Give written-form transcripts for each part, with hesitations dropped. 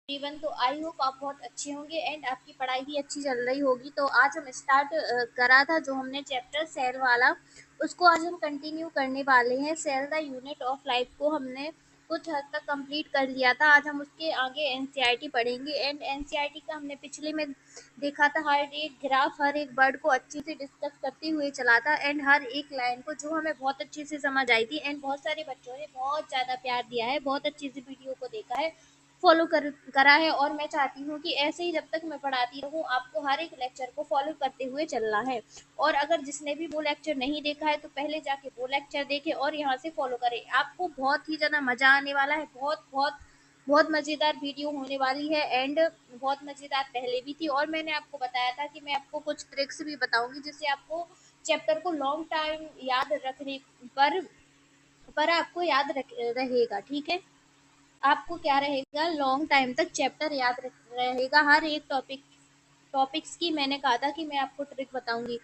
Even तो I hope आप बहुत अच्छे होंगे एंड आपकी पढ़ाई भी अच्छी चल रही होगी। तो आज हम स्टार्ट करा था जो हमने चैप्टर सेल वाला, उसको आज हम कंटिन्यू करने वाले हैं। Cell the unit of life को हमने कुछ हद तक कंप्लीट कर लिया था। आज हम उसके आगे एनसीईआरटी पढ़ेंगे एंड एनसीईआरटी का हमने पिछले में देखा था। हर एक ग्राफ, हर एक वर्ड को अच्छे से डिस्कस करते हुए चला था एंड हर एक लाइन को जो हमें बहुत अच्छे से समझ आई थी एंड बहुत सारे बच्चों ने बहुत ज़्यादा प्यार दिया है, बहुत अच्छे से वीडियो को देखा है, फॉलो करा है। और मैं चाहती हूँ कि ऐसे ही जब तक मैं पढ़ाती रहूँ आपको हर एक लेक्चर को फॉलो करते हुए चलना है। और अगर जिसने भी वो लेक्चर नहीं देखा है तो पहले जाके वो लेक्चर देखे और यहाँ से फॉलो करें। आपको बहुत ही ज़्यादा मज़ा आने वाला है। बहुत बहुत बहुत मज़ेदार वीडियो होने वाली है एंड बहुत मज़ेदार पहले भी थी। और मैंने आपको बताया था कि मैं आपको कुछ ट्रिक्स भी बताऊंगी जिससे आपको चैप्टर को लॉन्ग टाइम याद रखने पर आपको याद रहेगा। ठीक है, आपको क्या रहेगा, लॉन्ग टाइम तक चैप्टर याद रहेगा। हर एक टॉपिक्स की मैंने कहा था कि मैं आपको ट्रिक बताऊंगी।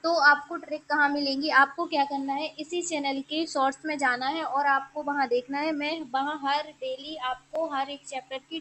तो आपको ट्रिक कहाँ मिलेंगी, आपको क्या करना है, इसी चैनल के शॉर्ट्स में जाना है और आपको वहाँ देखना है। मैं वहाँ हर डेली आपको हर एक चैप्टर की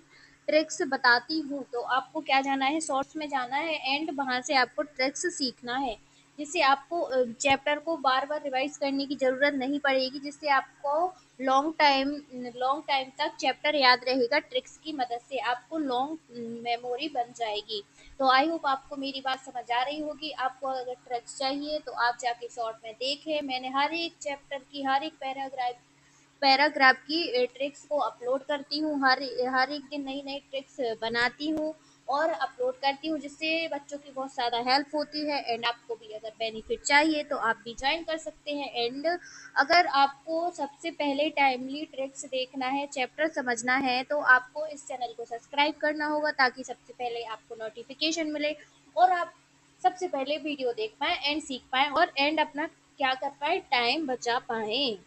ट्रिक्स बताती हूँ। तो आपको क्या जाना है, शॉर्ट्स में जाना है एंड वहाँ से आपको ट्रिक्स सीखना है, जिससे आपको चैप्टर को बार बार रिवाइज करने की ज़रूरत नहीं पड़ेगी, जिससे आपको लॉन्ग टाइम तक चैप्टर याद रहेगा। ट्रिक्स की मदद से आपको लॉन्ग मेमोरी बन जाएगी। तो आई होप आपको मेरी बात समझ आ रही होगी। आपको अगर ट्रिक्स चाहिए तो आप जाके शॉर्ट में देखें। मैंने हर एक चैप्टर की हर एक पैराग्राफ की ट्रिक्स को अपलोड करती हूँ। हर एक दिन नई नई ट्रिक्स बनाती हूँ और अपलोड करती हूँ, जिससे बच्चों की बहुत ज़्यादा हेल्प होती है। एंड आपको भी अगर बेनिफिट चाहिए तो आप भी ज्वाइन कर सकते हैं। एंड अगर आपको सबसे पहले टाइमली ट्रिक्स देखना है, चैप्टर समझना है, तो आपको इस चैनल को सब्सक्राइब करना होगा ताकि सबसे पहले आपको नोटिफिकेशन मिले और आप सबसे पहले वीडियो देख पाएँ एंड सीख पाएँ और एंड अपना क्या कर पाएँ, टाइम बचा पाएँ।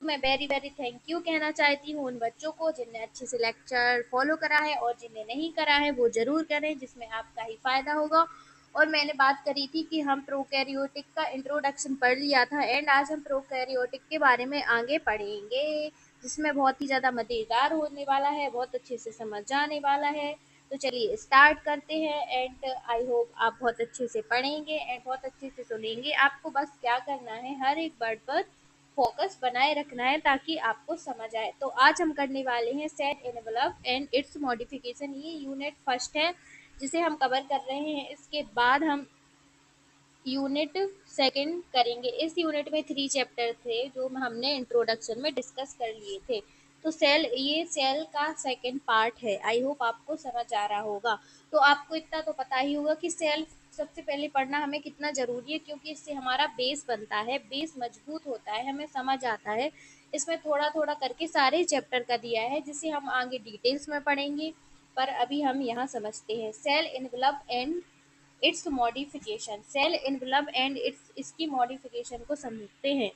मैं वेरी वेरी थैंक यू कहना चाहती हूँ उन बच्चों को जिनने अच्छे से लेक्चर फॉलो करा है, और जिनने नहीं करा है वो ज़रूर करें, जिसमें आपका ही फ़ायदा होगा। और मैंने बात करी थी कि हम प्रोकैरियोटिक का इंट्रोडक्शन पढ़ लिया था एंड आज हम प्रोकैरियोटिक के बारे में आगे पढ़ेंगे, जिसमें बहुत ही ज़्यादा मज़ेदार होने वाला है, बहुत अच्छे से समझ आने वाला है। तो चलिए स्टार्ट करते हैं एंड आई होप आप बहुत अच्छे से पढ़ेंगे एंड बहुत अच्छे से सुनेंगे। आपको बस क्या करना है, हर एक वर्ड पर फोकस बनाए रखना है ताकि आपको समझ आए। तो आज हम करने वाले हैं set envelope and its modification. ये यूनिट फर्स्ट है जिसे हम कवर कर रहे हैं। इसके बाद हम यूनिट सेकंड करेंगे। इस यूनिट में 3 चैप्टर थे जो हमने इंट्रोडक्शन में डिस्कस कर लिए थे। तो ये सेल का सेकंड पार्ट है। आई होप आपको समझ आ रहा होगा। तो आपको इतना तो पता ही होगा कि सेल सबसे पहले पढ़ना हमें कितना ज़रूरी है, क्योंकि इससे हमारा बेस बनता है, बेस मजबूत होता है, हमें समझ आता है। इसमें थोड़ा थोड़ा करके सारे चैप्टर का दिया है जिसे हम आगे डिटेल्स में पढ़ेंगे, पर अभी हम यहाँ समझते हैं cell envelope and its modification. Cell envelope and its इसकी मॉडिफिकेशन को समझते हैं।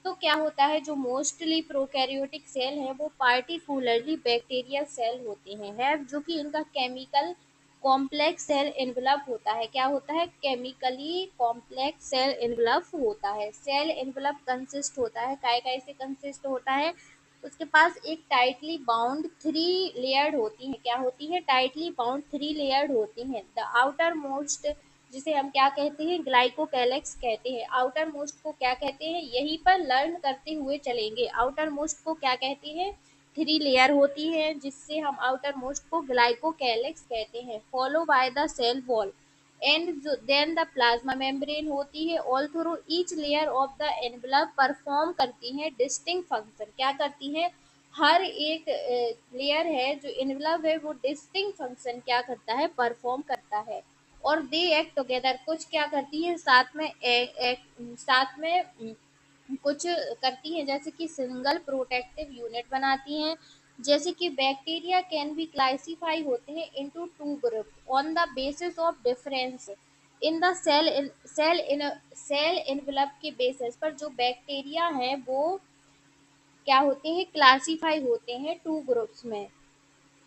तो क्या होता है, जो मोस्टली प्रोकैरियोटिक सेल है वो पार्टिकुलरली बैक्टीरियल सेल होते हैं, है जो कि इनका केमिकल कॉम्प्लेक्स सेल एनवलप होता है। क्या होता है, केमिकली कॉम्प्लेक्स सेल एनवलप होता है। सेल एनवलप कंसिस्ट होता है, काय काय से कंसिस्ट होता है, उसके पास एक टाइटली बाउंड 3 लेयर्ड होती है। क्या होती है, टाइटली बाउंड 3 लेयर्ड होती हैं। द आउटर मोस्ट, जिसे हम क्या कहते हैं, ग्लाइकोकैलेक्स कहते हैं। आउटर मोस्ट को क्या कहते हैं, यहीं पर लर्न करते हुए चलेंगे। आउटर मोस्ट को क्या कहते हैं, 3 लेयर होती है जिससे हम आउटर मोस्ट को ग्लाइकोकैलेक्स कहते हैं। Follow by the cell wall and then the plasma membrane होती है। All through each layer of the envelope perform करती हैं डिस्टिंक्ट फंक्शन। क्या करती हैं, हर एक लेयर है जो एनवलप है वो डिस्टिंक्ट फंक्शन क्या करता है, परफॉर्म करता है। और दे एक्ट टुगेदर, कुछ क्या करती है साथ में साथ में कुछ करती हैं, जैसे कि सिंगल प्रोटेक्टिव यूनिट बनाती हैं। जैसे कि बैक्टीरिया कैन बी क्लासिफाई होते हैं into 2 group on the basis of difference in the cell envelope के बेसिस पर जो बैक्टीरिया हैं वो क्या होते हैं, क्लासिफाई होते हैं 2 ग्रुप्स में।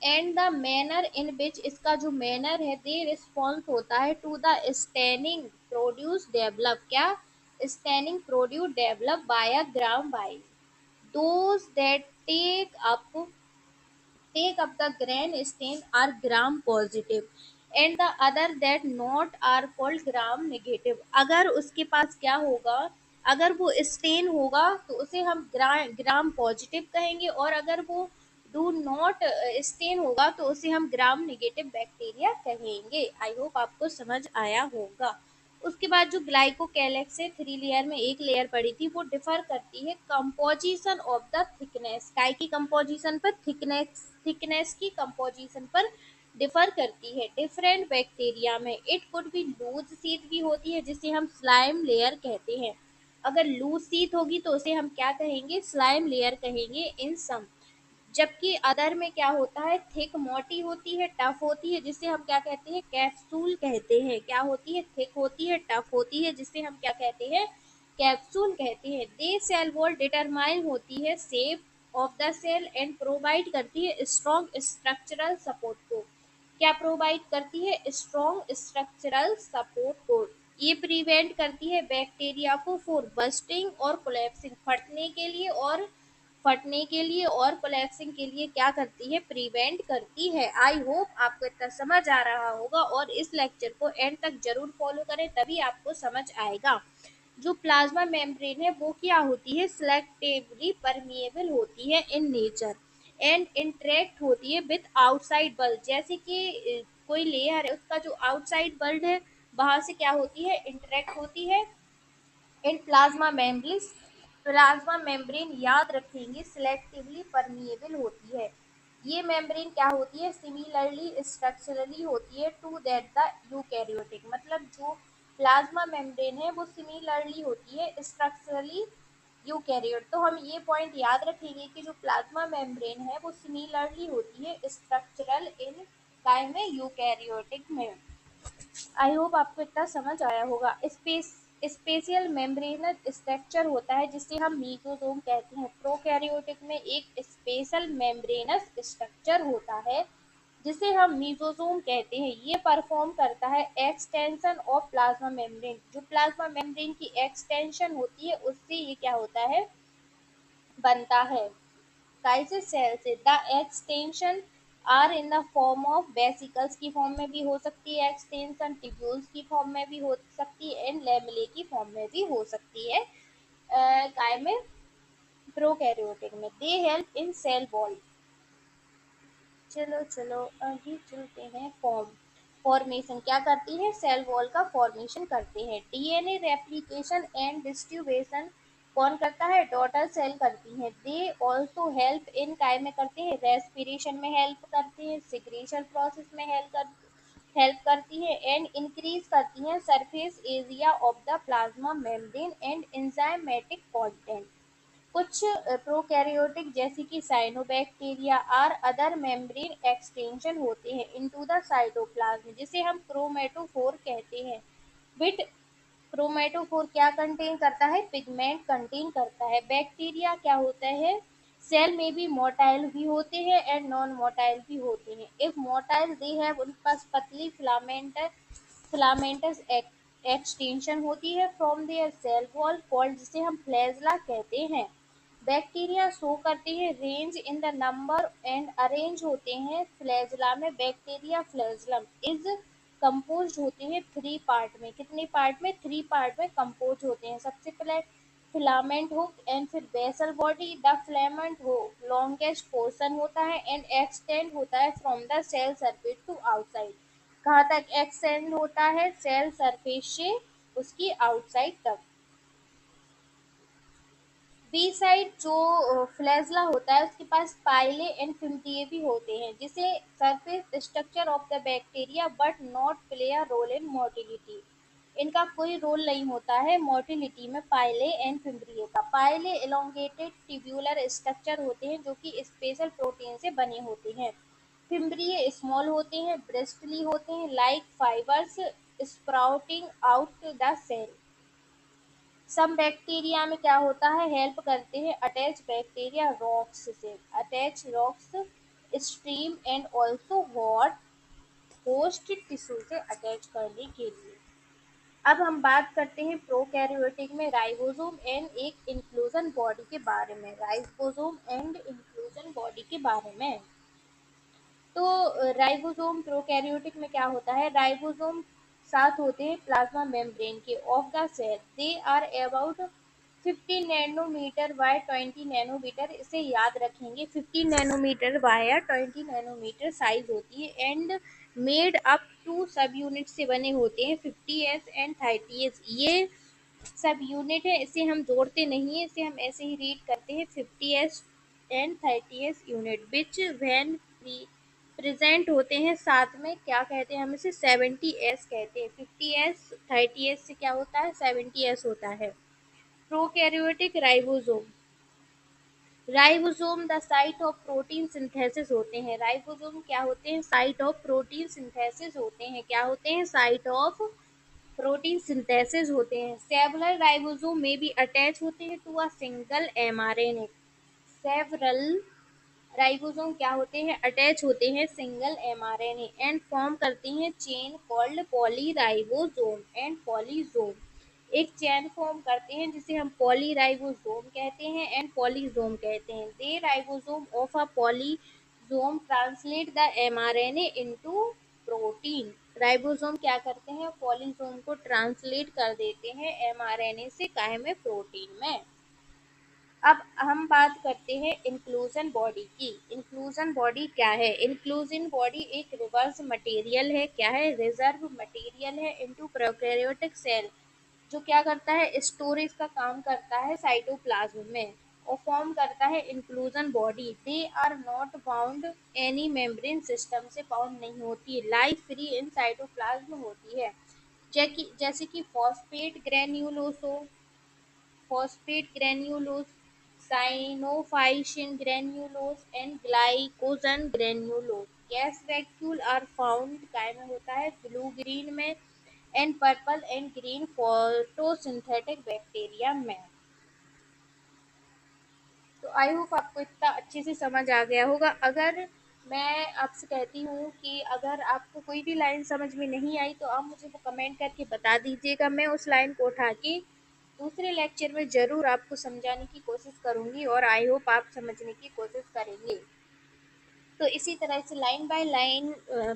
And the manner in which, इसका जो मैनर है, दे रिस्पॉन्स होता है to the staining produce develop. क्या, staining produce develop by a gram wise those that take up take up the grain stain are gram positive and the other that not are called gram negative. अगर उसके पास क्या होगा, अगर वो stand होगा तो उसे हम ग्राम पॉजिटिव कहेंगे, और अगर वो डू नॉट स्टेन होगा तो उसे हम ग्राम नेगेटिव बैक्टीरिया कहेंगे। आई होप आपको समझ आया होगा। उसके बाद जो ग्लाइकोकैलेक्स है, 3 लेयर में एक लेयर पड़ी थी, वो डिफर करती है कंपोजिशन ऑफ द थिकनेस। काय की कंपोजिशन पर? थिकनेस की कंपोजिशन पर डिफर करती है डिफरेंट बैक्टीरिया में। It could be loose sheet भी होती है जिसे हम स्लाइम लेयर कहते हैं। अगर लूज शीट होगी तो उसे हम क्या कहेंगे? स्लाइम लेयर कहेंगे इन सम। जबकि अदर में क्या होता है? थिक मोटी होती है, टफ होती है, जिसे हम क्या कहते हैं? कैप्सूल कहते हैं। क्या होती है? थिक होती है, टफ होती है, जिसे हम क्या कहते हैं? कैप्सूल कहते हैं। दे सेल वॉल डिटरमाइन होती है shape of the cell and provide करती है स्ट्रॉन्ग स्ट्रक्चरल सपोर्ट को। क्या प्रोवाइड करती है? स्ट्रॉन्ग स्ट्रक्चरल सपोर्ट को। ये प्रिवेंट करती है बैक्टीरिया को फॉर बस्टिंग और कोलैप्सिंग, फटने के लिए और कोलैप्सिंग के लिए क्या करती है? प्रिवेंट करती है। आई होप आपको इतना समझ आ रहा होगा, और इस लेक्चर को एंड तक जरूर फॉलो करें, तभी आपको समझ आएगा। जो प्लाज्मा मेम्ब्रेन है वो क्या होती है? सिलेक्टिवली परमिएबल होती है इन नेचर एंड इंटरेक्ट होती है विद आउटसाइड वर्ल्ड। जैसे कि कोई लेयर है, उसका जो आउटसाइड वर्ल्ड है वहां से क्या होती है? इंटरेक्ट होती है इन प्लाज्मा मेम्ब्रेन याद रखेंगे सिलेक्टिवली परमिएबल होती है। ये मेम्ब्रेन क्या होती है? सिमिलरली स्ट्रक्चरली होती है टू दैट द यूकैरियोटिक। मतलब जो प्लाज्मा मेम्ब्रेन है वो सिमिलरली होती है स्ट्रक्चरली यूकैरियोट। तो हम ये पॉइंट याद रखेंगे कि जो प्लाज्मा मेम्ब्रेन है वो सिमिलरली होती है स्ट्रक्चरल इन काय में? यूकैरियोटिक में। आई होप आपको इतना समझ आया होगा। स्पेशियल मेम्ब्रेनस स्ट्रक्चर होता है जिसे हम मीजोजोम कहते हैं। प्रोकैरियोटिक में एक स्पेशल मेम्ब्रेनस स्ट्रक्चर होता है जिसे हम मीजोजोम कहते हैं। ये परफॉर्म करता है एक्सटेंशन ऑफ प्लाज्मा मेम्ब्रेन। जो प्लाज्मा मेम्ब्रेन की एक्सटेंशन होती है उससे ये क्या होता है? बनता है। काइसे सेल से the extension are in the form of vesicles की फॉर्म में भी हो सकती है, एक्सटेंशन टिब्यूल्स की फॉर्म में भी हो सकती है, एंड लेमेले की फॉर्म में भी हो सकती है। काय में? प्रोकैरियोटिक में। They help in cell wall. चलो चलो अभी चलते हैं फॉर्मेशन क्या करती है? सेल वॉल का फॉर्मेशन करते हैं। डीएनए रेप्लिकेशन एंड डिस्ट्रीब्यूशन कौन करता है? डॉटर सेल करती हैं। दे ऑल्सो हेल्प इन काय में करते हैं? रेस्पिरेशन में हेल्प करते हैं, सिक्रीशन प्रोसेस में हेल्प करती है, एंड इंक्रीज करती हैं surface area of the plasma membrane and enzymatic content. कुछ प्रोकैरियोटिक जैसे कि साइनोबैक्टीरिया और अदर मेम्ब्रेन एक्सटेंशन होते हैं इनटू द साइटोप्लाज्म, जिसे हम क्रोमेटोफोर कहते हैं। विट क्रोमेटोफोर क्या कंटेन करता है? पिगमेंट कंटेन करता है। बैक्टीरिया क्या होता है? सेल में भी मोटाइल भी होते हैं एंड नॉन मोटाइल भी होते हैं। इफ मोटाइल दे हैव उनके पास पतली फिलामेंटस एक्सटेंशन होती है from their cell wall called, जिसे हम फ्लैजला कहते हैं। बैक्टीरिया शो करते हैं range in the number and arrange होते हैं फ्लैजला में। बैक्टीरिया फ्लैजलम इज कंपोज होते हैं 3 पार्ट में। कितने पार्ट में? 3 पार्ट में कंपोज होते हैं। सबसे पहले फिलामेंट हुक एंड फिर basal body. The filament hook longest portion होता है एंड एक्सटेंड होता है from the cell surface to outside. कहाँ तक एक्सटेंड होता है? सेल सरफेस से उसकी आउटसाइड तक। बी साइड जो फ्लैजला होता है उसके पास पाइले एंड फिम्टिए भी होते हैं, जिसे surface structure of the bacteria but not play a role in motility. इनका कोई रोल नहीं होता है मोटिलिटी में पाइले एंड फिम्ब्रिए का। पाइले एलोंगेटेड ट्यूबुलर स्ट्रक्चर होते हैं जो कि स्पेशल प्रोटीन से बने होते हैं। फिम्ब्रिए स्मॉल होते हैं, ब्रेस्टली होते हैं, like fibres sprouting out the cell. सब बैक्टीरिया में क्या होता है? हेल्प करते हैं अटैच बैक्टीरिया रॉक्स से, attach rocks stream and also what host tissue से अटैच करने के लिए। अब हम बात करते हैं प्रोकैरियोटिक में राइबोसोम एंड एक इंक्लूजन बॉडी के बारे में। राइबोसोम एंड इंक्लूजन बॉडी के बारे में। तो राइबोसोम प्रोकैरियोटिक में क्या होता है, राइबोसोम साथ होते हैं प्लाज्मा मेम्ब्रेन के of the cell, they are about 50 nanometre by 20 nanometre, इसे याद रखेंगे, 50 नैनोमीटर बाय 20 नैनोमीटर साइज होती है and made up to subunit से बने होते हैं 50s एंड 30s। ये सब यूनिट है, इसे हम जोड़ते नहीं है, इसे हम ऐसे ही रीड करते हैं 50s and 30s unit which when present होते हैं साथ में क्या कहते हैं, हम इसे 70s कहते हैं। 50s 30s से क्या होता है, 70s होता है। Prokaryotic ribosome, ribosome the site of protein synthesis होते हैं, राइबोसोम क्या होते हैं, साइट ऑफ प्रोटीन सिंथेसिस होते हैं, क्या होते हैं, साइट ऑफ प्रोटीन सिंथेसिस होते हैं। सेवरल राइबोसोम में भी अटैच होते हैं to a single mRNA, several ribosome क्या होते हैं, अटैच होते हैं सिंगल एमआरएनए एंड फॉर्म करते हैं चेन कॉल्ड पॉलीराइबोसोम एंड पॉलीजोम, एक चैन फॉर्म करते हैं जिसे हम पॉलीराइबोसोम कहते हैं एंड पॉलीजोम कहते हैं। The ribosome of a polysome translate the mRNA into protein, ribosome क्या करते हैं, पॉलीजोम को ट्रांसलेट कर देते हैं एमआरएनए से काहे में, प्रोटीन में। अब हम बात करते हैं इंक्लूजन बॉडी की। इंक्लूजन बॉडी क्या है, इंक्लूजन बॉडी एक रिवर्स मटेरियल है, क्या है, रिजर्व मटेरियल है इनटू प्रोकैरियोटिक सेल, जो क्या करता है, स्टोरेज का काम करता है साइटोप्लाज्म में और फॉर्म करता है inclusion body. They are not bound any membrane system से बाउंड नहीं होती, लाइफ फ्री इन साइटोप्लाज्म होती है, जैसे कि phosphate ग्रेन्यूलोसो, phosphate granulose, cyanophilin granulose and glycogen granulose. Gas vacuole are found काय में होता है, ब्लू ग्रीन में and purple and green photosynthetic bacteria में। तो आई होप आपको इतना अच्छे से समझ आ गया होगा। अगर मैं आपसे कहती हूँ कि अगर आपको कोई भी लाइन समझ में नहीं आई तो आप मुझे वो कमेंट करके बता दीजिएगा, मैं उस लाइन को उठा के दूसरे लेक्चर में ज़रूर आपको समझाने की कोशिश करूँगी और आई होप आप समझने की कोशिश करेंगे। तो इसी तरह से लाइन बाय लाइन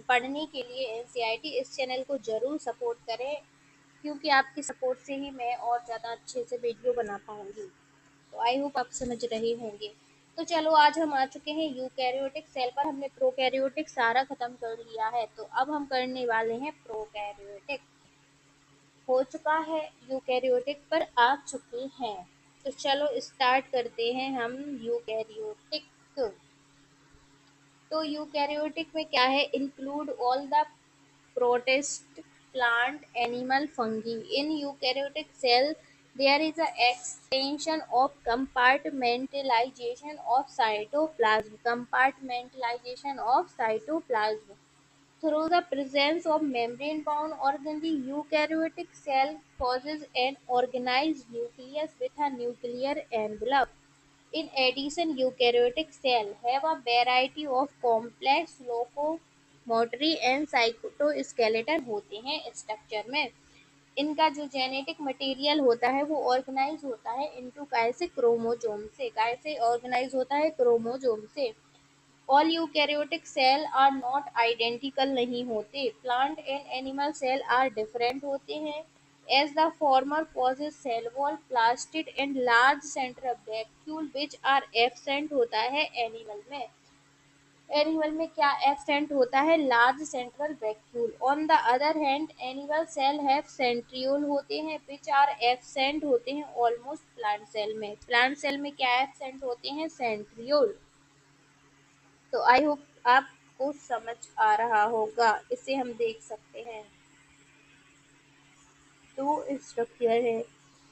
पढ़ने के लिए एनसीईआरटी इस चैनल को ज़रूर सपोर्ट करें, क्योंकि आपकी सपोर्ट से ही मैं और ज़्यादा अच्छे से वीडियो बना पाऊँगी। तो आई होप आप समझ रहे होंगे। तो चलो आज हम आ चुके हैं यूकैरियोटिक सेल पर, हमने प्रोकैरियोटिक सारा खत्म कर लिया है, तो अब हम करने वाले हैं प्रोकैरियोटिक। हो चुका है, यूकैरियोटिक पर आ चुके हैं। तो चलो स्टार्ट करते हैं हम यूकैरियोटिक। तो यूकैरियोटिक में क्या है, include all the protist, plant, animal, fungi. In eukaryotic cell, there is a extension of compartmentalization of cytoplasm. Compartmentalization of cytoplasm. Through the presence of membrane-bound organ, the eukaryotic cell possesses an organized nucleus with a nuclear envelope. In addition, eukaryotic cells have a variety of complex locomotory and cytoskeleton होते हैं structure में। इनका जो genetic material होता है वो organise होता है इनटू काय से, क्रोमोजोम से, काय से ऑर्गेनाइज होता है, क्रोमोजोम से। All eukaryotic cell are not identical नहीं होते, plant and animal cell are different होते हैं। As the former possess cell wall, plastid and large central vacuole which are absent होता है एनिमल में। एनिमल में क्या एब्सेंट होता है, large central vacuole. On the other hand animal cell have centriole होते हैं विच आर एब्सेंट होते हैं ऑलमोस्ट प्लांट सेल में। प्लांट सेल में क्या एब्सेंट होते हैं, सेंट्रियोल। तो आई होप आपको समझ आ रहा होगा, इसे हम देख सकते हैं। दो स्ट्रक्चर है,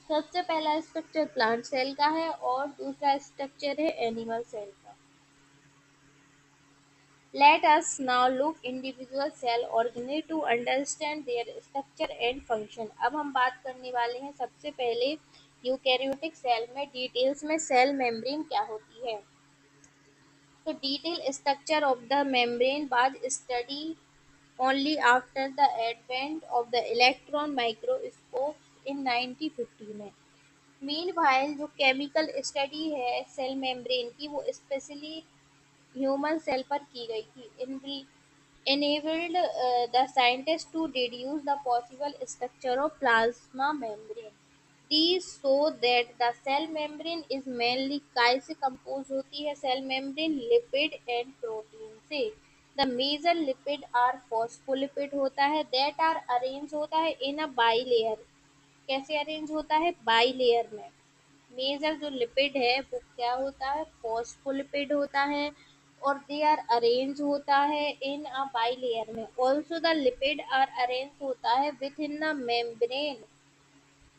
सबसे पहला स्ट्रक्चर प्लांट सेल का है और दूसरा स्ट्रक्चर है एनिमल सेल का। Let us now look individual cell organelle to understand their structure and function. अब हम बात करने वाले हैं सबसे पहले यूकैरियोटिक सेल में डिटेल्स में सेल मेम्ब्रेन क्या होती है। तो detailed structure of the membrane was studied only after the advent of the electron microscope in 1950 में। मीनवाइल जो केमिकल स्टडी है सेल मेम्ब्रेन की वो स्पेशली ह्यूमन सेल पर की गई थी, enabled the scientists to deduce the possible structure of plasma membrane. These show that the cell membrane is mainly काय से कंपोज होती है cell membrane lipid and protein से। The major lipid are phospholipid होता है दैट आर अरेंज होता है in a bilayer. कैसे अरेंज होता है बाइलेयर में। मेजर जो लिपिड है वो क्या होता है फॉस्फोलिपिड होता है और दे आर अरेंज होता है इन अ बाइलेयर में। Also the lipid are arrange होता है विद इन द मेम्ब्रेन।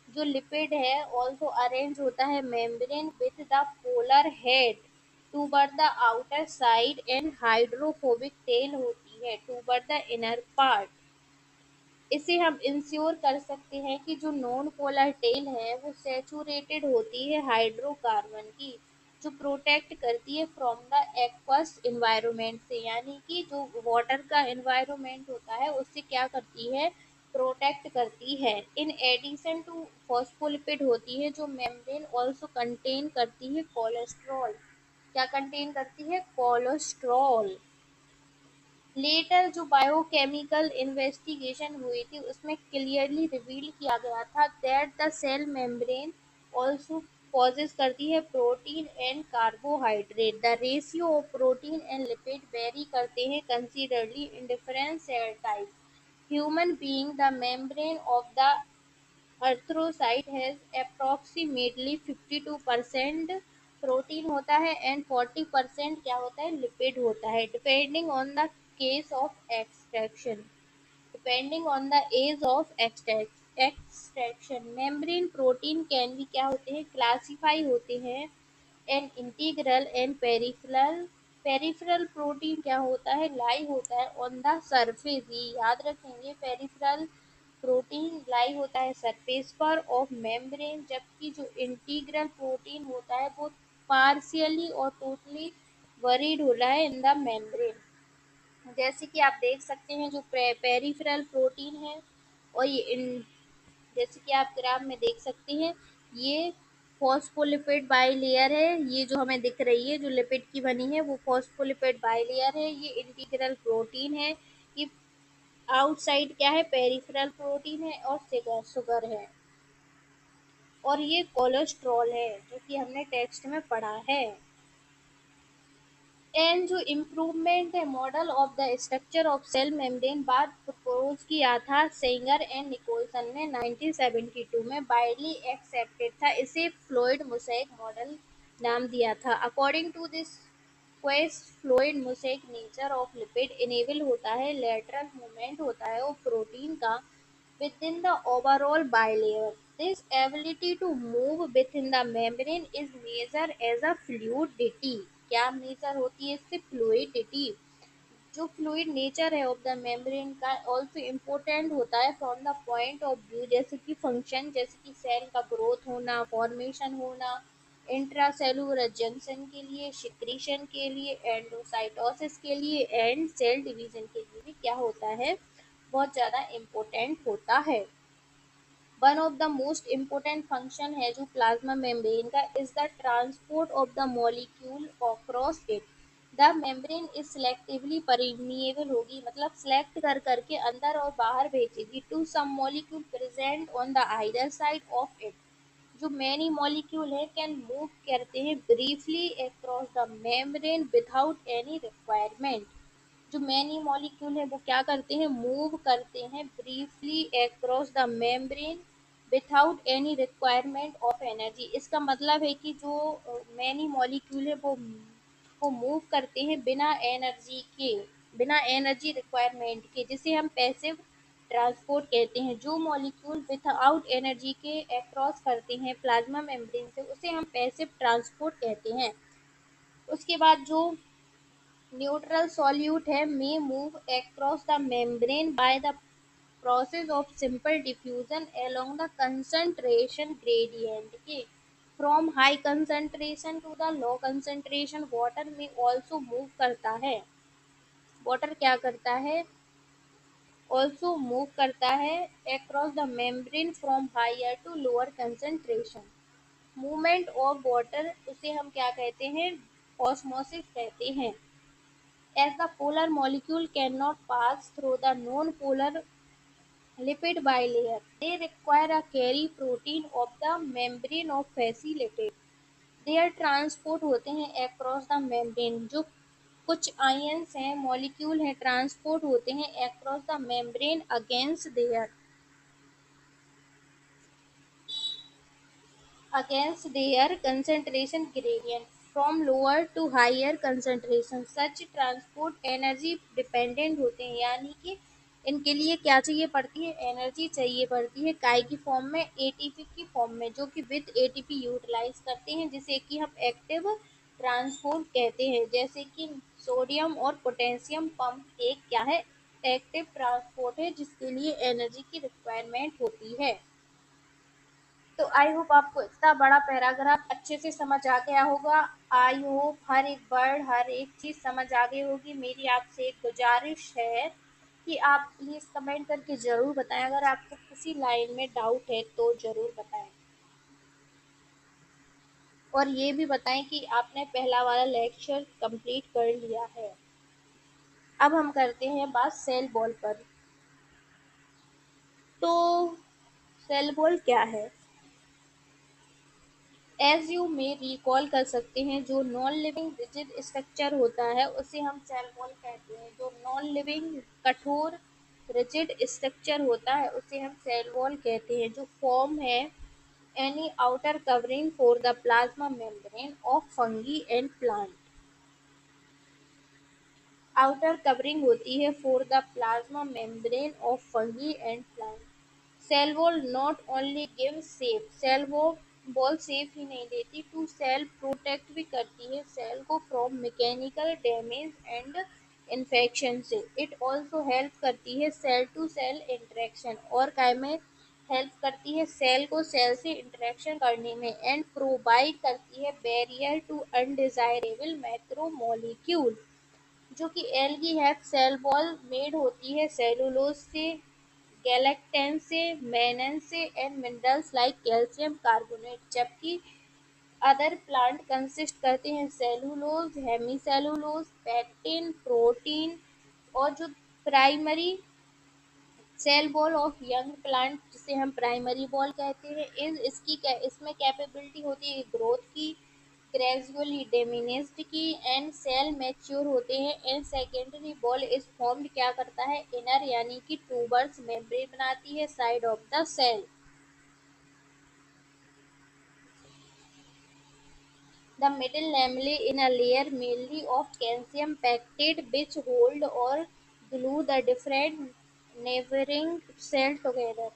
जो लिपिड है ऑल्सो अरेंज होता है membrane with the polar head toward the outer side and hydrophobic tail होती है टूवर्ड द इनर पार्ट। इसे हम इंश्योर कर सकते हैं कि जो नॉन पोलर टेल है वो सैचुरेटेड होती है हाइड्रोकार्बन की जो प्रोटेक्ट करती है फ्रॉम द एक्वस इन्वायरमेंट से। यानी कि जो वाटर का इन्वायरमेंट होता है उससे क्या करती है प्रोटेक्ट करती है। इन एडिशन टू फॉस्फोलिपिड होती है जो मेम्ब्रेन ऑल्सो कंटेन करती है कोलेस्ट्रॉल। क्या कंटेन करती है कोलेस्ट्रॉल। लेटर जो बायोकेमिकल इन्वेस्टिगेशन हुई थी उसमें क्लियरली रिवील किया गया था that the cell membrane also possess करती है protein and carbohydrate. The ratio of protein and lipid vary करते हैं considerably in different cell type. Human being the membrane of the erythrocyte has approximately 52% protein होता है and 40% क्या होता है lipid होता है depending on the case of extraction. Depending on the ease of extraction membrane protein can भी क्या होते हैं क्लासीफाई होते हैं and integral and peripheral. Peripheral protein क्या होता है लाई होता है ऑन द सरफेस। ये याद रखेंगे पेरिफेरल प्रोटीन लाई होता है सरफेस पर ऑफ मेम्ब्रेन जबकि जो इंटीग्रल प्रोटीन होता है वो पार्शियली और टोटली बरीड हो रहा है इन द मेम्ब्रेन। जैसे कि आप देख सकते हैं जो पेरिफेरल प्रोटीन है और जैसे कि आप ग्राफ में देख सकते हैं ये फॉस्फोलिपिड बाइलेयर है। ये जो हमें दिख रही है जो लिपिड की बनी है वो फॉस्फोलिपिड बाइलेयर है। ये इंटीग्रल प्रोटीन है। ये आउटसाइड क्या है पेरिफेरल प्रोटीन है और शुगर शुगर है और ये कोलेस्ट्रॉल है जो कि हमने टेक्स्ट में पढ़ा है। एंड जो इम्प्रूवमेंट है model of the structure of cell membrane बाद प्रपोज किया था सेंगर एंड निकोलसन ने 1972 में वाइडली एक्सेप्टेड था। इसे फ्लूइड मोज़ेक मॉडल नाम दिया था। According to this quasi fluid mosaic nature of lipid enable होता है लेटरल मूवमेंट होता है और प्रोटीन का within the overall bilayer. This ability to move within the membrane is measured as a fluidity. क्या मेजर होती है इससे फ्लूइडिटी। जो फ्लूइड नेचर है ऑफ द मेम्ब्रेन का ऑल्सो इम्पोर्टेंट होता है from the point of view जैसे कि फंक्शन जैसे कि सेल का ग्रोथ होना फॉर्मेशन होना इंट्रासेलुलर जंक्शन के लिए सिक्रीशन के लिए एंडोसाइटोसिस के लिए एंड सेल डिवीजन के लिए भी क्या होता है बहुत ज़्यादा इम्पोर्टेंट होता है। One of the most important function है जो प्लाज्मा मेम्ब्रेन का is the transport of the molecule across it. The membrane is selectively permeable होगी मतलब सेलेक्ट कर करके अंदर और बाहर भेजेगी to some molecule present on the either side of it. जो मैनी मॉलिक्यूल है कैन मूव करते हैं briefly across the membrane without any requirement. जो मैनी मॉलिक्यूल है वो क्या करते हैं मूव करते हैं briefly across the membrane without any requirement of energy. इसका मतलब है कि जो मैनी मॉलिक्यूल है वो मूव करते हैं बिना एनर्जी के बिना एनर्जी रिक्वायरमेंट के जिसे हम पैसिव ट्रांसपोर्ट कहते हैं। जो मॉलिक्यूल विदाउट एनर्जी के अक्रॉस करते हैं प्लाज्मा मेम्ब्रेन से उसे हम पैसिव ट्रांसपोर्ट कहते हैं। उसके बाद जो न्यूट्रल सॉल्यूट है may move across the membrane by the process of simple diffusion along the concentration gradient के from high concentration to the low concentration water में also move करता है। वाटर क्या करता है also move करता है across the membrane from higher to lower concentration। Movement of water उसे हम क्या कहते हैं ऑस्मोसिस कहते हैं। as the polar molecule cannot pass through the non-polar lipid bilayer. They require a carry protein of the membrane of facilitate their transport होते हैं across the membrane. जो कुछ ions हैं molecule हैं transport होते हैं across the membrane against their concentration gradient from lower to higher concentration. Such transport energy dependent होते हैं, यानी कि इनके लिए क्या चाहिए पड़ती है, एनर्जी चाहिए पड़ती है काय की फॉर्म में, एटीपी की फॉर्म में, जो कि विद एटीपी यूटिलाइज करते हैं, जिसे कि हम एक्टिव ट्रांसपोर्ट कहते हैं। जैसे कि सोडियम और पोटेशियम पंप एक क्या है, एक्टिव ट्रांसपोर्ट है, जिसके लिए एनर्जी की रिक्वायरमेंट होती है। तो आई होप आपको इतना बड़ा पैराग्राफ अच्छे से समझ आ गया होगा। आई होप हर एक वर्ड हर एक चीज़ समझ आ गई होगी। मेरी आपसे एक गुजारिश है कि आप प्लीज़ कमेंट करके ज़रूर बताएं, अगर आपको किसी लाइन में डाउट है तो ज़रूर बताएं, और ये भी बताएं कि आपने पहला वाला लेक्चर कंप्लीट कर लिया है। अब हम करते हैं बात सेल बॉल पर। तो सेल बॉल क्या है? एज यू में रिकॉल कर सकते हैं, जो नॉन लिविंग रिजिड स्ट्रक्चर होता है उसे हम सेल वॉल कहते हैं। जो नॉन लिविंग कठोर रिजिड स्ट्रक्चर होता है उसे हम सेल वॉल कहते हैं, जो फॉर्म है any outer covering for the plasma membrane of fungi and plant. Outer covering होती है for the plasma membrane of fungi and plant. Cell wall not only give safe, cell wall safe ही नहीं देती, to cell protect भी करती है cell को from mechanical damage and infection से। इट ऑल्सो हेल्प करती है सेल टू सेल इंटरेक्शन, और काय में हेल्प करती है सेल को सेल से इंटरेक्शन करने में, एंड प्रोवाइड करती है बैरियर टू अनडिजायरेबल मैक्रोमोलिक्यूल। जो कि algae have cell wall made होती है सेलुलोज से, गैलेक्टेन से, मैनन से, and minerals like calcium carbonate. जबकि अदर प्लांट कंसिस्ट करते हैं सेलुलोज, हेमीसेलुलोज, पैक्टिन, प्रोटीन। और जो primary cell wall of young plant, जिसे हम प्राइमरी वॉल कहते हैं, इसमें कैपेबिलिटी होती है ग्रोथ की, ग्रेजुअली डिमिनिश्ड की, एंड सेल मैच्योर होते हैं। And secondary wall is formed क्या करता है, इनर यानी कि ट्यूबर्स मेम्ब्रेन बनाती है side of the cell. The middle lamella in a layer mainly of calcium pectide which hold or glue the different neighboring cell together।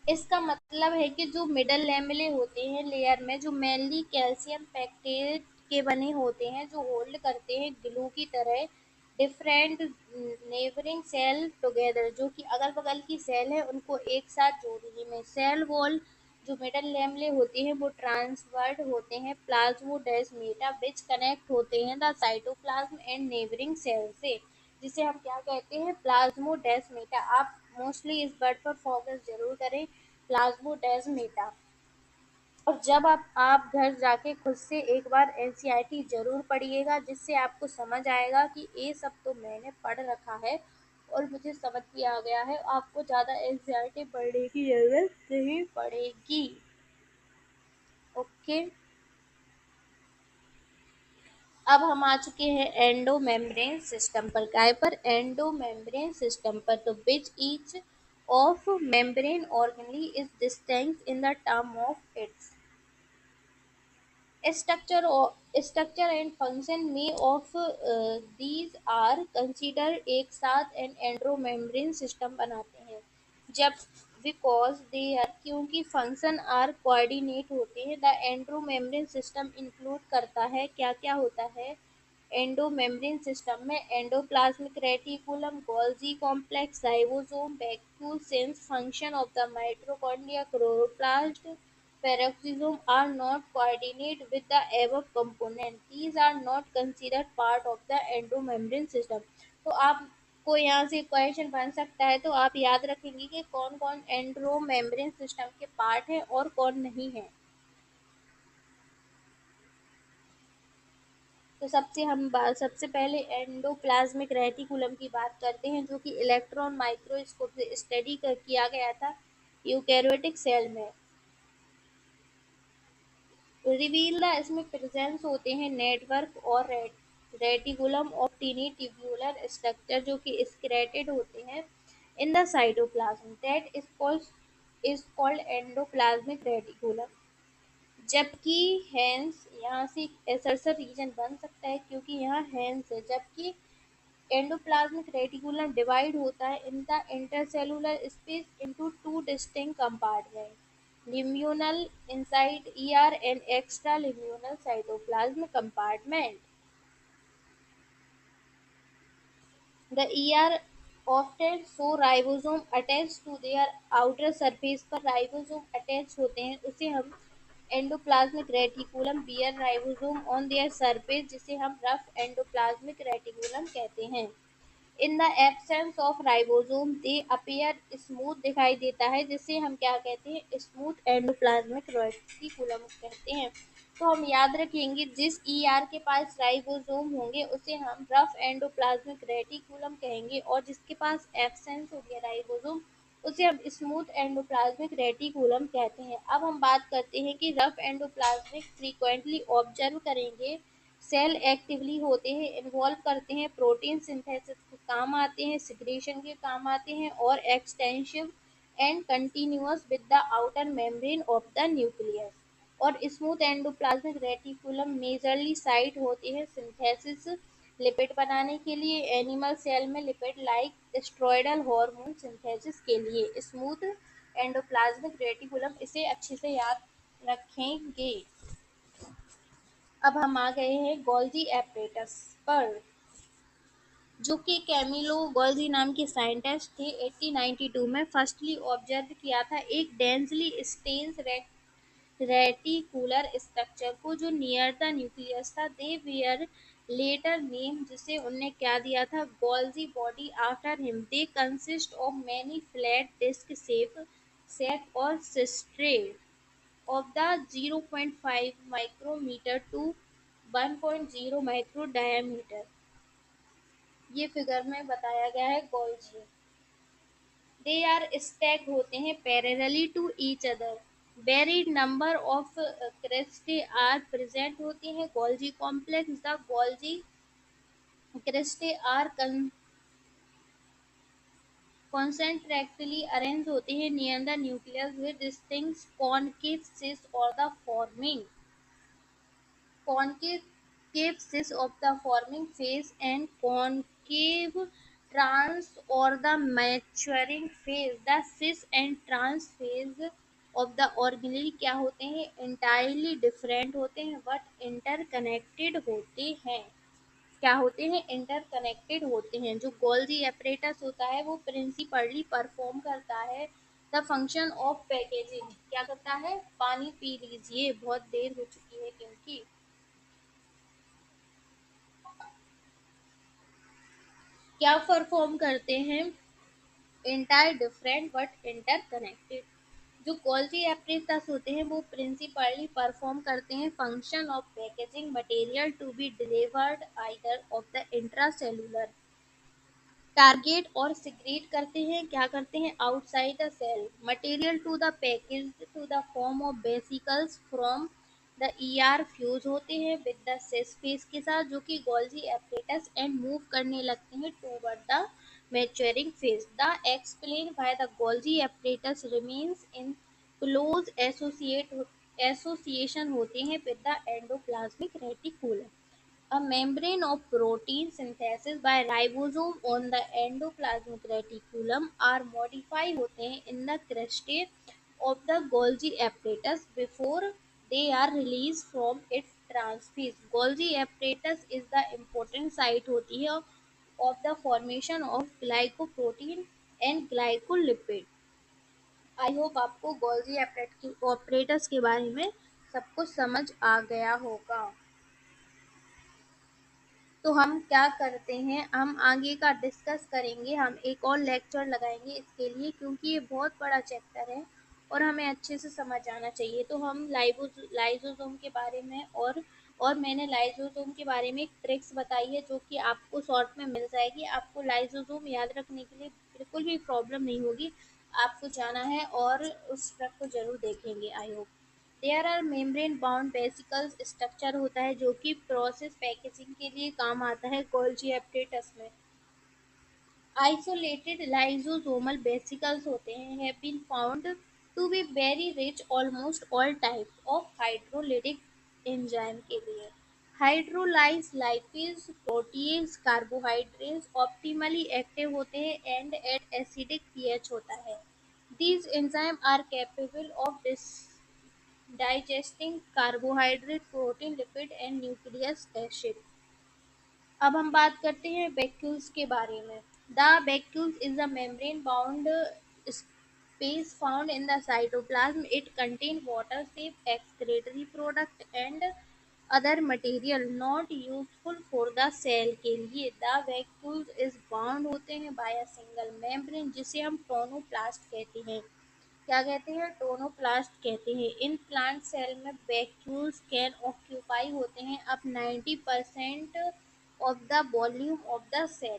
इसका मतलब है कि जो मिडल लैमेले होते हैं लेयर में, जो मेनली कैल्शियम पैक्टेट के बने होते हैं, जो होल्ड करते हैं ग्लू की तरह डिफरेंट नेबरिंग सेल टुगेदर, जो कि अगल बगल की सेल है उनको एक साथ जोड़ने में। सेल वॉल जो मिडल लैमेले होते हैं वो ट्रांसवर्ड होते हैं प्लाज्मोडेस्माटा विच कनेक्ट होते हैं the cytoplasm and neighbouring cell से, जिसे हम क्या कहते हैं, प्लाज्मोडेस्माटा। आप मोस्टली इस वर्ड पर फोकस जरूर करें, प्लाज्मोडेस्माटा। और जब आप घर जाके खुद से एक बार एनसीईआरटी जरूर पढ़िएगा, जिससे आपको समझ आएगा कि ये सब तो मैंने पढ़ रखा है और मुझे समझ भी आ गया है, आपको ज़्यादा एनसीईआरटी पढ़ने की जरूरत नहीं पड़ेगी। ओके, अब हम आ चुके हैं एंडो मेम्ब्रेन सिस्टम पर। काय पर, एंडो मेम्ब्रेन सिस्टम पर। तो which each of membrane organelle is distinct in the term of its structure and function में ऑफ दीज आर कंसिडर एक साथ एंड एंडोमेम्ब्रेन सिस्टम बनाते हैं। जब बिकॉज दे आर, क्योंकि फंक्शन आर कोऑर्डिनेट होते हैं। द एंडोमेम्ब्रेन सिस्टम इंक्लूड करता है, क्या क्या होता है एंडोमेम्ब्रेन सिस्टम में, endoplasmic reticulum, Golgi complex, ribosome, vacuole sense function of the mitochondria, chloroplast, peroxisome are not coordinate with the above component. These are not considered part of the endomembrane system। तो आपको यहाँ से question बन सकता है, तो आप याद रखेंगे कि कौन कौन एंडोमेम्ब्रेन सिस्टम के पार्ट है और कौन नहीं है। तो सबसे पहले एंडोप्लाज्मिक रेटिकुलम की बात करते हैं, जो कि इलेक्ट्रॉन माइक्रोस्कोप से स्टडी किया गया था यूकैरियोटिक सेल में। रिवील द इसमें प्रेजेंस होते हैं नेटवर्क और reticulum of tiny tubular structure, जो कि स्क्रेटेड होते हैं in the cytoplasm, that is called endoplasmic reticulum. जबकि हैंस यहाँ से एसर्सर रीजन बन सकता है क्योंकि यहाँ हैंस है, जबकि एंडोप्लाज्मिक रेटिकुलम डिवाइड होता है in the intercellular space into two distinct compartment, luminal inside ER and extra luminal cytoplasm compartment. The ER often show ribosome attached to their outer surface, पर राइबोसोम अटैच होते हैं, उसे हम endoplasmic reticulum bear ribosome on their surface, जिसे हम rough endoplasmic reticulum कहते हैं। In the absence of ribosome they appear smooth दिखाई देता है, जिसे हम क्या कहते हैं, स्मूथ एंडोप्लाज्मिक रेटिकुलम कहते हैं। तो हम याद रखेंगे, जिस ईआर के पास राइबोसोम होंगे उसे हम रफ एंडोप्लाज्मिक रेटिकुलम कहेंगे, और जिसके पास एब्सेंस हो गया राइबोसोम उसे हम स्मूथ एंडोप्लाज्मिक रेटिकुलम कहते हैं। अब हम बात करते हैं कि रफ एंडोप्लाज्मिक फ्रीक्वेंटली ऑब्जर्व करेंगे, सेल एक्टिवली होते हैं, इन्वॉल्व करते हैं, प्रोटीन सिंथेसिस के काम आते हैं, सिक्रेशन के काम आते हैं, और extensive and continuous with the outer membrane of the nucleus. और smooth endoplasmic reticulum majorly site होते हैं सिंथेसिस लिपिड बनाने के लिए, एनिमल सेल में lipid like steroidal hormone synthesis के लिए। स्मूथ एंडोप्लाज्मिक रेटिकुलम, इसे अच्छे से याद रखेंगे। अब हम आ गए हैं गोल्जी एपरेटस पर, जो कि कैमिलो गोल्जी नाम के साइंटिस्ट थे 1892 में फर्स्टली ऑब्जर्व किया था एक डेंसली स्टेन्स रेटिकुलर स्ट्रक्चर को, जो नियर द न्यूक्लियस था। दे वियर लेटर नेम, जिसे उनने क्या दिया था, Golgi body, after him. They consist of many flat disc shape और cisternae of the 0.5 micrometer to 1.0 micro diameter, ये फिगर में बताया गया है गोल्जी। दे आर स्टैक होते हैं parallelly to each other, very number of cristae are present होती हैं Golgi complex. The Golgi cristae are concentrically arrange होते हैं near the nucleus with distinct concave cis और the forming concave cis of the forming phase and concave trans or the maturing phase। The cis and trans phase of the organelle क्या होते हैं, entirely different होते हैं but interconnected होते हैं। क्या होते हैं, इंटरकनेक्टेड होते हैं। जो गोल्जी एपरेटस होता है वो प्रिंसिपली परफॉर्म करता है द फंक्शन ऑफ पैकेजिंग। क्या करता है, पानी पी लीजिए, बहुत देर हो चुकी है क्योंकि क्या परफॉर्म करते हैं, इंटायर डिफरेंट बट इंटरकनेक्टेड। जो गोल्जी एपरेटस होते हैं वो प्रिंसिपली परफॉर्म करते हैं function of packaging material to be delivered either of the intracellular target, और सिक्रीट करते हैं, क्या करते हैं, outside the cell material to the package to the form of vesicles from the ER, fuse होते हैं विद द सेस फेस के साथ, जो कि गोल्जी एपरेटस, एंड मूव करने लगते हैं toward the maturing phase. The explain why the Golgi apparatus remains in close association होते हैं with the endoplasmic reticulum. A membrane of protein synthesis by ribosome on the endoplasmic reticulum are modified होते हैं in the crestae of the Golgi apparatus before they are released from its transphase। Golgi apparatus is the important site होती है of the formation of glycoprotein and glycolipid। I hope आपको Golgi apparatus के बारे में सब कुछ समझ आ गया होगा। तो हम क्या करते हैं, हम आगे का डिस्कस करेंगे, हम एक और लेक्चर लगाएंगे इसके लिए, क्योंकि ये बहुत बड़ा चैप्टर है और हमें अच्छे से समझ आना चाहिए। तो हम लाइसोसोम के बारे में और और मैंने लाइसोसोम के बारे में एक ट्रिक्स बताई है जो कि आपको शॉर्ट में मिल जाएगी। आपको लाइसोसोम याद रखने के लिए बिल्कुल भी प्रॉब्लम नहीं होगी। आपको जाना है और उस ट्रिक को ज़रूर देखेंगे I hope. There are membrane bound vesicles structure होता है जो कि प्रोसेस पैकेजिंग के लिए काम आता है गोल्जी एप्टेटस में। आइसोलेटेड लाइसोसोमल वेसिकल्स होते हैं have been found to be very rich almost all types of hydrolytic enzyme के लिए। Hydrolyse lipase proteases carbohydrates optimally active होते हैं एंड एट एसिडिक पीएच होता है। These enzymes are capable of digesting carbohydrate, protein, lipid and nucleic acid। अब हम बात करते हैं वैक्यूल्स के बारे में। The vacuole is a membrane bound space found in the cytoplasm. It contain water sap excretory product and other material not useful for the cell के लिए। द वैक्यूल्स इज बाउंड होते हैं बाय अ सिंगल मेम्ब्रेन जिसे हम tonoplast कहते हैं। क्या कहते हैं? टोनोप्लास्ट कहते हैं। इन प्लांट सेल में वैक्यूल्स कैन ऑक्यूपाई होते हैं अब 90% of the volume of the cell.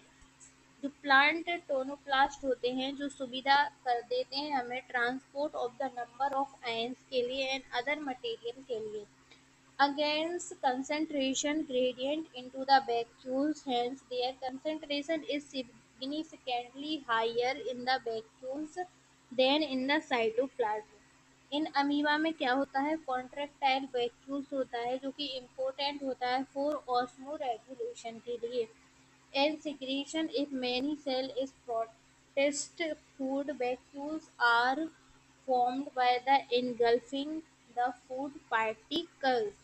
जो प्लांट टोनोप्लास्ट होते हैं जो सुविधा कर देते हैं हमें transport of the number of ions के लिए एंड अदर मटेरियल के लिए। Against concentration gradient into the vacuoles, hence their concentration is significantly higher in the vacuoles than in the cytoplasm। In amoeba में क्या होता है? कॉन्ट्रैक्टाइल वैक्यूल्स होता है जो कि इम्पोर्टेंट होता है फॉर ऑस्मो रेगुलेशन के लिए। And secretion if many cell is processed food vacuoles are formed by the engulfing the food particles।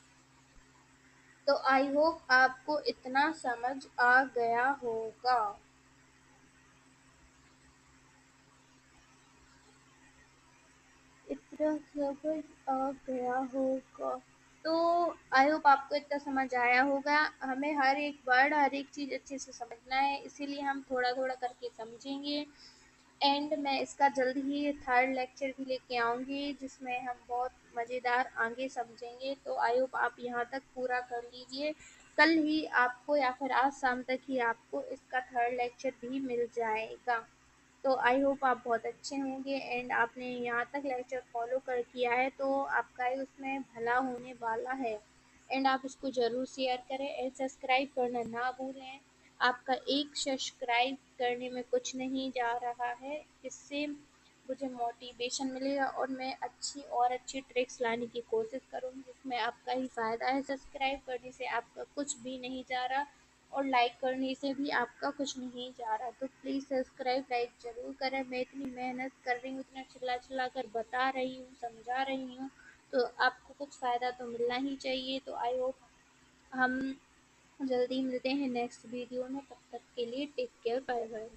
तो आई होप आपको इतना समझ आ गया होगा। इतना समझ आ गया होगा। तो आई होप आपको इतना समझ आया होगा। हमें हर एक वर्ड हर एक चीज़ अच्छे से समझना है इसीलिए हम थोड़ा थोड़ा करके समझेंगे। एंड मैं इसका जल्दी ही थर्ड लेक्चर भी लेके आऊँगी जिसमें हम बहुत मज़ेदार आगे समझेंगे। तो आई होप आप यहाँ तक पूरा कर लीजिए। कल ही आपको या फिर आज शाम तक ही आपको इसका थर्ड लेक्चर भी मिल जाएगा। तो आई होप आप बहुत अच्छे होंगे एंड आपने यहाँ तक लेक्चर फॉलो कर किया है तो आपका ही उसमें भला होने वाला है। एंड आप इसको ज़रूर शेयर करें एंड सब्सक्राइब करना ना भूलें। आपका एक सब्सक्राइब करने में कुछ नहीं जा रहा है। इससे मुझे मोटिवेशन मिलेगा और मैं अच्छी और अच्छी ट्रिक्स लाने की कोशिश करूँगी जिसमें आपका ही फ़ायदा है। सब्सक्राइब करने से आपका कुछ भी नहीं जा रहा और लाइक करने से भी आपका कुछ नहीं जा रहा। तो प्लीज़ सब्सक्राइब लाइक ज़रूर करें। मैं इतनी मेहनत कर रही हूँ, इतना चिल्ला चिल्ला कर बता रही हूँ, समझा रही हूँ, तो आपको कुछ फ़ायदा तो मिलना ही चाहिए। तो आई होप हम जल्दी मिलते हैं नेक्स्ट वीडियो में। तब तक के लिए टेक केयर, बाय बाय।